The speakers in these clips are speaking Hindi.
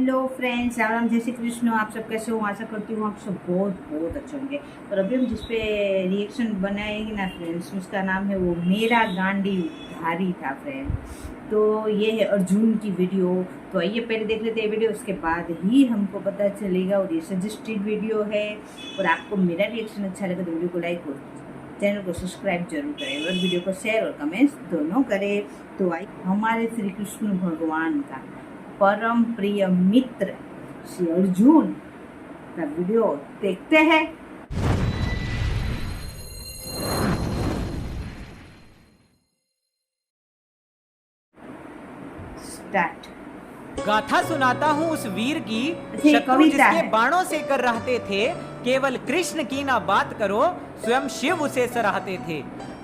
हेलो फ्रेंड्स, राम राम, जय श्री कृष्ण। आप सब कैसे हो? आशा करती हूँ आप सब बहुत बहुत अच्छे होंगे। और अभी हम जिस पे रिएक्शन बनाएंगे ना फ्रेंड्स, उसका नाम है वो मेरा गांडी धारी था फ्रेंड। तो ये है अर्जुन की वीडियो। तो आइए पहले देख लेते हैं वीडियो, उसके बाद ही हमको पता चलेगा। और ये सजेस्टेड वीडियो है। और आपको मेरा रिएक्शन अच्छा लगे तो वीडियो को लाइक और चैनल को सब्सक्राइब जरूर करें और वीडियो को शेयर और कमेंट्स दोनों करें। तो आइए हमारे श्री कृष्ण भगवान का परम प्रिय मित्र श्री अर्जुन का वीडियो देखते हैं। स्टार्ट। गाथा सुनाता हूँ उस वीर की, ये शत्रु कविता जिसके है। बाणों से कर रहते थे। केवल कृष्ण की ना बात करो, स्वयं शिव उसे सराहते थे।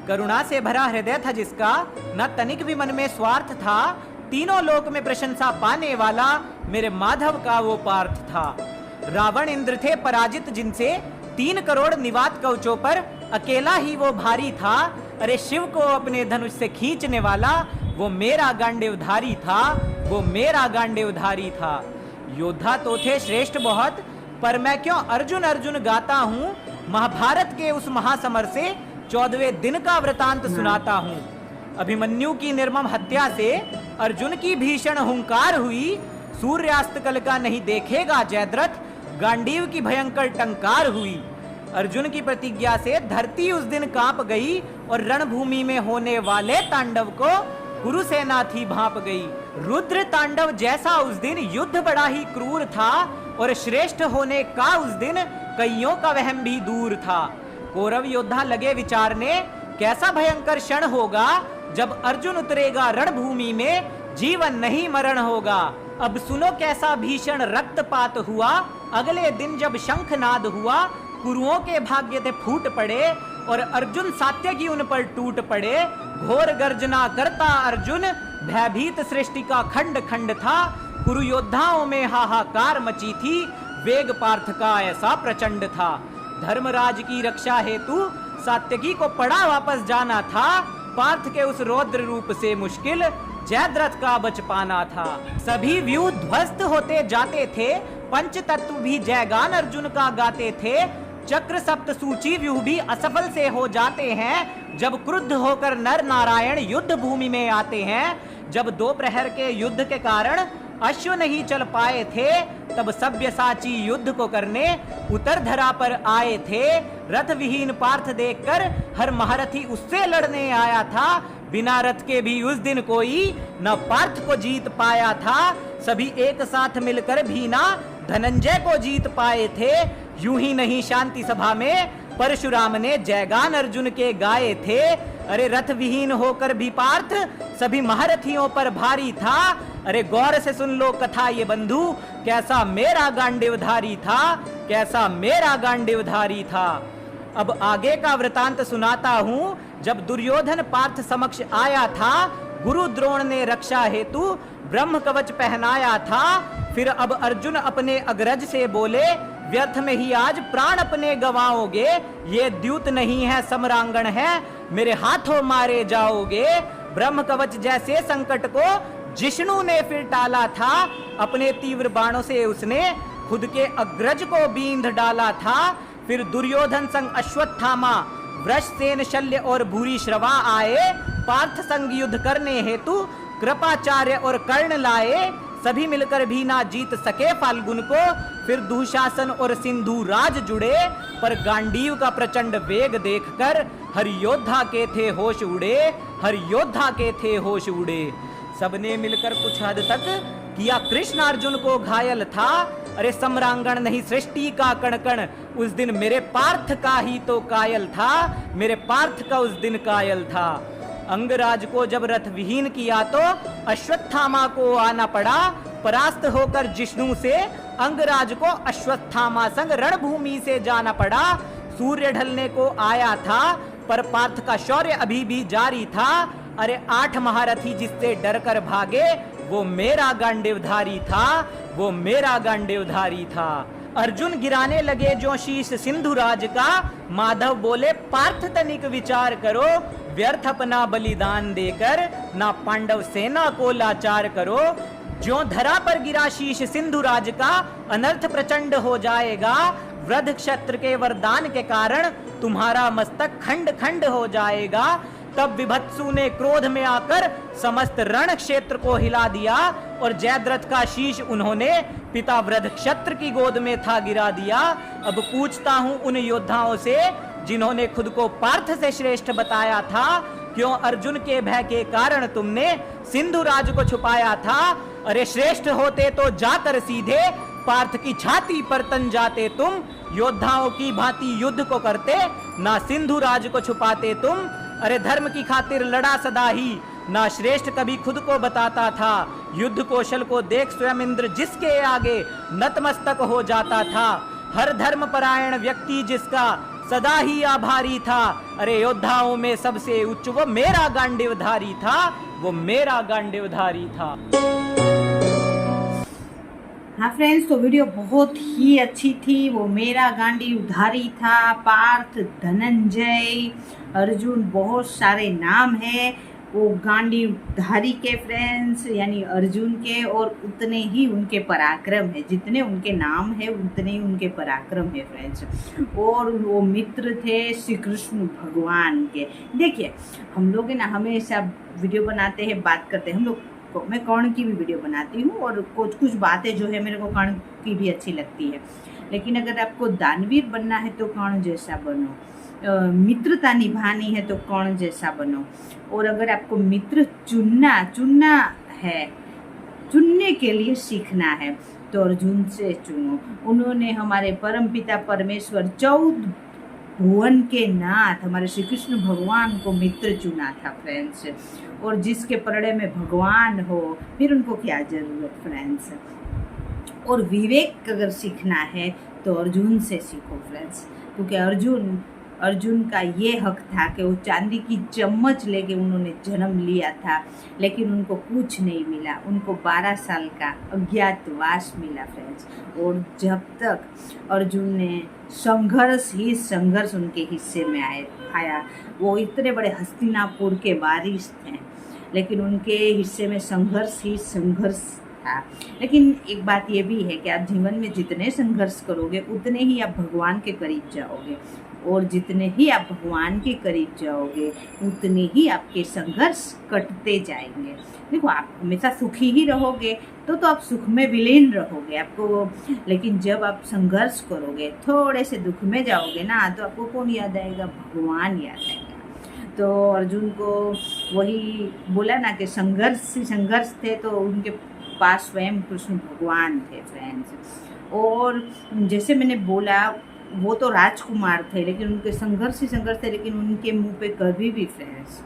करुणा से भरा हृदय था जिसका, न तनिक भी मन में स्वार्थ था। तीनों लोक में प्रशंसा पाने वाला, मेरे माधव का वो पार्थ था। रावण इंद्र थे पराजित जिनसे, 3 करोड़ निवात कवचों पर अकेला ही वो भारी था। अरे शिव को अपने धनुष से खींचने वाला, वो मेरा गांडीवधारी था, वो मेरा गांडीवधारी था। योद्धा तो थे श्रेष्ठ बहुत, पर मैं क्यों अर्जुन अर्जुन गाता हूँ। महाभारत के उस महासमर से 14वें दिन का वृतांत सुनाता हूँ। अभिमन्यु की निर्मम हत्या से अर्जुन की भीषण हुंकार हुई। सूर्यास्त कल का नहीं देखेगा जयद्रथ, गांडीव की भयंकर टंकार हुई। अर्जुन की प्रतिज्ञा से धरती उस दिन कांप गई, और रणभूमि में होने वाले तांडव को कुरुसेना थी भांप गई। रुद्र तांडव जैसा उस दिन युद्ध बड़ा ही क्रूर था, और श्रेष्ठ होने का उस दिन कईयों का वहम भी दूर था। कौरव योद्धा लगे विचारने, कैसा भयंकर क्षण होगा जब अर्जुन उतरेगा रणभूमि में, जीवन नहीं मरण होगा। अब सुनो कैसा भीषण रक्तपात हुआ, अगले दिन जब शंखनाद हुआ। कुरुओं के भाग्य थे फूट पड़े, और अर्जुन सात्यकी उन पर टूट पड़े। घोर गर्जना करता अर्जुन, भयभीत सृष्टि का खंड खंड था। कुरु योद्धाओं में हाहाकार मची थी, वेग पार्थ का ऐसा प्रचंड था। धर्मराज की रक्षा हेतु सात्यकी को पड़ा वापस जाना था। पार्थ के उस रौद्र रूप से मुश्किल जयद्रथ का बच पाना था। सभी व्यूह ध्वस्त होते जाते थे, पंच तत्व भी जयगान अर्जुन का गाते थे। चक्र सप्त सूची व्यूह भी असफल से हो जाते हैं, जब क्रुद्ध होकर नर नारायण युद्ध भूमि में आते हैं। जब 2 प्रहर के युद्ध के कारण अश्व नहीं चल पाए थे, तब सव्यसाची युद्ध को करने उतर धरा पर आए थे। रथ विहीन पार्थ देखकर हर महारथी उससे लड़ने आया था। बिना रथ के भी उस दिन कोई न पार्थ को जीत पाया था। सभी एक साथ मिलकर भी ना धनंजय को जीत पाए थे। यूं ही नहीं शांति सभा में परशुराम ने जयगान अर्जुन के गाए थे। अरे रथ विहीन होकर भी पार्थ सभी महारथियों पर भारी था। अरे गौर से सुन लो कथा ये बंधु, कैसा मेरा गांडीवधारी था, कैसा मेरा गांडीवधारी था। अब आगे का वृतांत सुनाता हूँ। जब दुर्योधन पार्थ समक्ष आया था, गुरु द्रोण ने रक्षा हेतु ब्रह्म कवच पहनाया था। फिर अब अर्जुन अपने अग्रज से बोले, व्यर्थ में ही आज प्राण अपने गवाओगे। ये द्यूत नहीं है समरांगण है, मेरे हाथों मारे जाओगे। ब्रह्म कवच जैसे संकट को जिष्णु ने फिर टाला था। अपने तीव्र बाणों से उसने खुद के अग्रज को बींध डाला था। फिर दुर्योधन संग अश्वत्थामा, वृषसेन, शल्य और भूरी श्रवा आए। पार्थ संग युद्ध करने हेतु कृपाचार्य और कर्ण लाए। सभी मिलकर भी ना जीत सके फाल्गुन को। फिर दुशासन और सिंधु राज जुड़े, पर गांडीव का प्रचंड वेग देखकर हर योद्धा के थे होश उड़े, हर योद्धा के थे होश उड़े। सबने मिलकर कुछ हद तक किया कृष्ण अर्जुन को घायल था। अरे सम्रांगण नहीं सृष्टि का कण कण उस दिन मेरे पार्थ का ही तो कायल था, मेरे पार्थ का उस दिन कायल था। अंगराज को जब रथ विहीन किया तो अश्वत्थामा को आना पड़ा। परास्त होकर जिष्णु से अंगराज को अश्वत्थामा संग रणभूमि से जाना पड़ा। सूर्य ढलने को आया था, पर पार्थ का शौर्य अभी भी जारी था। अरे 8 महारथी जिससे डरकर भागे, वो मेरा गांडीवधारी था, वो मेरा गांडीवधारी था। अर्जुन गिराने लगे जो शीश सिंधुराज का, माधव बोले पार्थ तनिक विचार करो। व्यर्थ अपना बलिदान देकर ना पांडव सेना को लाचार करो। ज्यों धरा पर गिरा शीश सिंधु राज का, अनर्थ प्रचंड हो जाएगा। वृद्ध क्षत्र के वरदान के कारण तुम्हारा मस्तक खंड खंड हो जाएगा। तब विभत्सु ने क्रोध में आकर समस्त रण क्षेत्र को हिला दिया और जयद्रथ का शीश उन्होंने पिता वृद्ध क्षत्र की गोद में था गिरा दिया। अब पूछता हूं उन योद्धाओं से जिन्होंने खुद को पार्थ से श्रेष्ठ बताया था, क्यों अर्जुन के भय के कारण तुमने सिंधु राज को छुपाया था? अरे श्रेष्ठ होते तो जाकर सीधे पार्थ की छाती पर तन जाते तुम। योद्धाओं की भांति युद्ध को करते, ना सिंधु राज को छुपाते तुम। अरे धर्म की खातिर लड़ा सदा ही, ना श्रेष्ठ कभी खुद को बताता था। युद्ध कौशल को देख स्वयं इंद्र जिसके आगे नतमस्तक हो जाता था। हर धर्म परायण व्यक्ति जिसका सदा ही आभारी था। अरे योद्धाओं में सबसे उच्च वो मेरा गांडीवधारी था, वो मेरा गांडीवधारी था। हाँ फ्रेंड्स, तो वीडियो बहुत ही अच्छी थी। वो मेरा गांडीवधारी था, पार्थ, धनंजय, अर्जुन, बहुत सारे नाम हैं वो गांडीवधारी के फ्रेंड्स, यानी अर्जुन के, और उतने ही उनके पराक्रम है। जितने उनके नाम है उतने ही उनके पराक्रम है फ्रेंड्स। और वो मित्र थे श्री कृष्ण भगवान के। देखिए हम लोग है ना हमेशा वीडियो बनाते हैं, बात करते हैं। हम लोग मैं कर्ण की भी वीडियो बनाती हूँ और कुछ बातें जो है मेरे को कर्ण की भी अच्छी लगती है। लेकिन अगर आपको दानवीर बनना है तो कर्ण जैसा बनो, मित्रता निभानी है तो कर्ण जैसा बनो। और अगर आपको मित्र चुनना है, चुनने के लिए सीखना है तो अर्जुन से चुनो। उन्होंने हमारे परमपिता परमेश्वर 14 भुवन के नाथ हमारे श्री कृष्ण भगवान को मित्र चुना था फ्रेंड्स। और जिसके परड़े में भगवान हो फिर उनको क्या जरूरत फ्रेंड्स। और विवेक अगर सीखना है तो अर्जुन से सीखो फ्रेंड्स, क्योंकि अर्जुन का ये हक था कि वो चांदी की चम्मच लेके उन्होंने जन्म लिया था, लेकिन उनको कुछ नहीं मिला। उनको 12 साल का अज्ञातवास मिला फ्रेंड्स। और जब तक अर्जुन ने संघर्ष उनके हिस्से में आया। वो इतने बड़े हस्तिनापुर के वारिस थे, लेकिन उनके हिस्से में संघर्ष था। लेकिन एक बात ये भी है कि आप जीवन में जितने संघर्ष करोगे उतने ही आप भगवान के करीब जाओगे, और जितने ही आप भगवान के करीब जाओगे उतने ही आपके संघर्ष कटते जाएंगे। देखो आप हमेशा सुखी ही रहोगे तो आप सुख में विलीन रहोगे आपको। लेकिन जब आप संघर्ष करोगे, थोड़े से दुख में जाओगे ना, तो आपको कौन याद आएगा? भगवान याद आएगा। तो अर्जुन को वही बोला ना कि संघर्ष थे, तो उनके पास स्वयं कृष्ण भगवान थे फ्रेंड्स। और जैसे मैंने बोला वो तो राजकुमार थे, लेकिन उनके संघर्ष थे, लेकिन उनके मुंह पे कभी भी फ्रेंड्स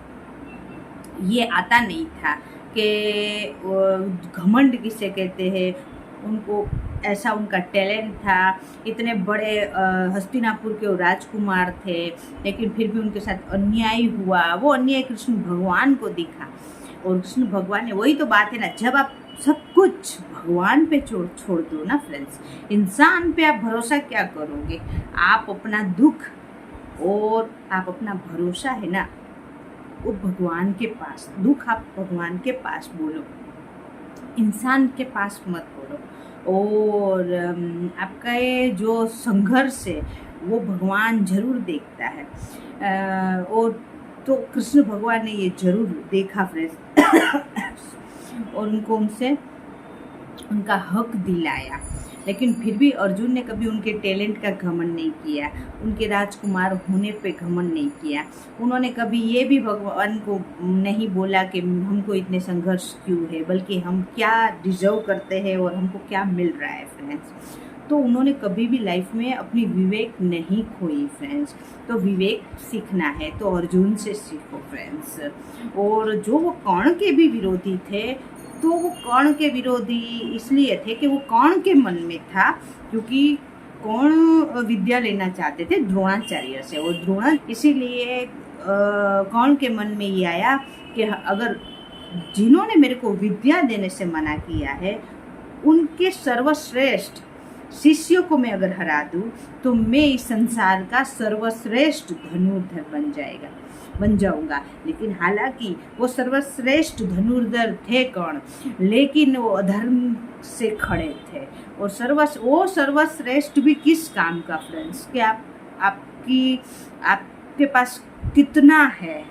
ये आता नहीं था कि घमंड किसे कहते हैं। उनको ऐसा उनका टैलेंट था। इतने बड़े हस्तिनापुर के राजकुमार थे, लेकिन फिर भी उनके साथ अन्याय हुआ। वो अन्याय कृष्ण भगवान को दिखा, और कृष्ण भगवान ने, वही तो बात है ना, जब आप सब कुछ भगवान पे छोड़ दो ना फ्रेंड्स, इंसान पे आप भरोसा क्या करोगे? आप अपना दुख और आप अपना भरोसा है ना वो भगवान के पास, दुख आप भगवान के पास बोलो, इंसान के पास मत बोलो। और आपका ये जो संघर्ष है वो भगवान जरूर देखता है। और तो कृष्ण भगवान ने ये जरूर देखा फ्रेंड्स और उनको उनसे उनका हक दिलाया। लेकिन फिर भी अर्जुन ने कभी उनके टैलेंट का घमंड नहीं किया, उनके राजकुमार होने पे घमंड नहीं किया। उन्होंने कभी ये भी भगवान को नहीं बोला कि हमको इतने संघर्ष क्यों है, बल्कि हम क्या डिजर्व करते हैं और हमको क्या मिल रहा है फ्रेंड्स। तो उन्होंने कभी भी लाइफ में अपनी विवेक नहीं खोई फ्रेंड्स। तो विवेक सीखना है तो अर्जुन से सीखो फ्रेंड्स। और जो वो कर्ण के भी विरोधी थे, तो वो कर्ण के विरोधी इसलिए थे कि वो कर्ण के मन में था, क्योंकि कर्ण विद्या लेना चाहते थे द्रोणाचार्य से। और द्रोण इसीलिए कर्ण के मन में ये आया कि अगर जिन्होंने मेरे को विद्या देने से मना किया है, उनके सर्वश्रेष्ठ शिष्यों को मैं अगर हरा दूं तो मैं इस संसार का सर्वश्रेष्ठ धनुर्धर बन जाऊंगा। लेकिन हालांकि वो सर्वश्रेष्ठ धनुर्धर थे कौन, लेकिन वो अधर्म से खड़े थे। और वो सर्वश्रेष्ठ भी किस काम का फ्रेंड्स, कि आपके पास कितना है,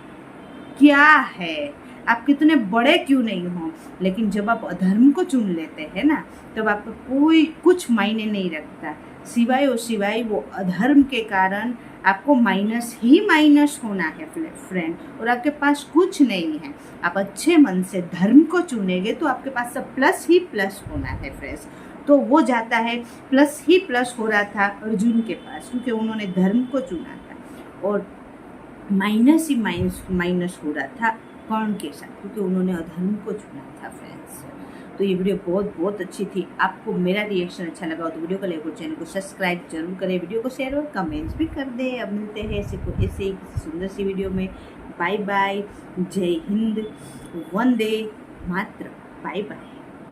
क्या है, आप कितने बड़े क्यों नहीं हो, लेकिन जब आप अधर्म को चुन लेते हैं ना, तब आपका कोई कुछ मायने नहीं रखता, सिवाय वो अधर्म के कारण आपको माइनस ही माइनस होना है फ्रेंड, और आपके पास कुछ नहीं है। आप अच्छे मन से धर्म को चुनेंगे तो आपके पास सब प्लस ही प्लस होना है फ्रेंड्स। तो वो जाता है, प्लस ही प्लस हो रहा था अर्जुन के पास, क्योंकि उन्होंने धर्म को चुना था, और माइनस ही माइनस हो रहा था कौन के साथ, क्योंकि उन्होंने अधर्म को चुना था फ्रेंड्स। तो ये वीडियो बहुत अच्छी थी। आपको मेरा रिएक्शन अच्छा लगा हो तो वीडियो को लाइक और चैनल को सब्सक्राइब जरूर करें, वीडियो को शेयर और कमेंट्स भी कर दें। अब मिलते हैं ऐसे ही किसी सुंदर सी वीडियो में। बाय बाय, जय हिंद, वंदे मातरम, बाय बाय।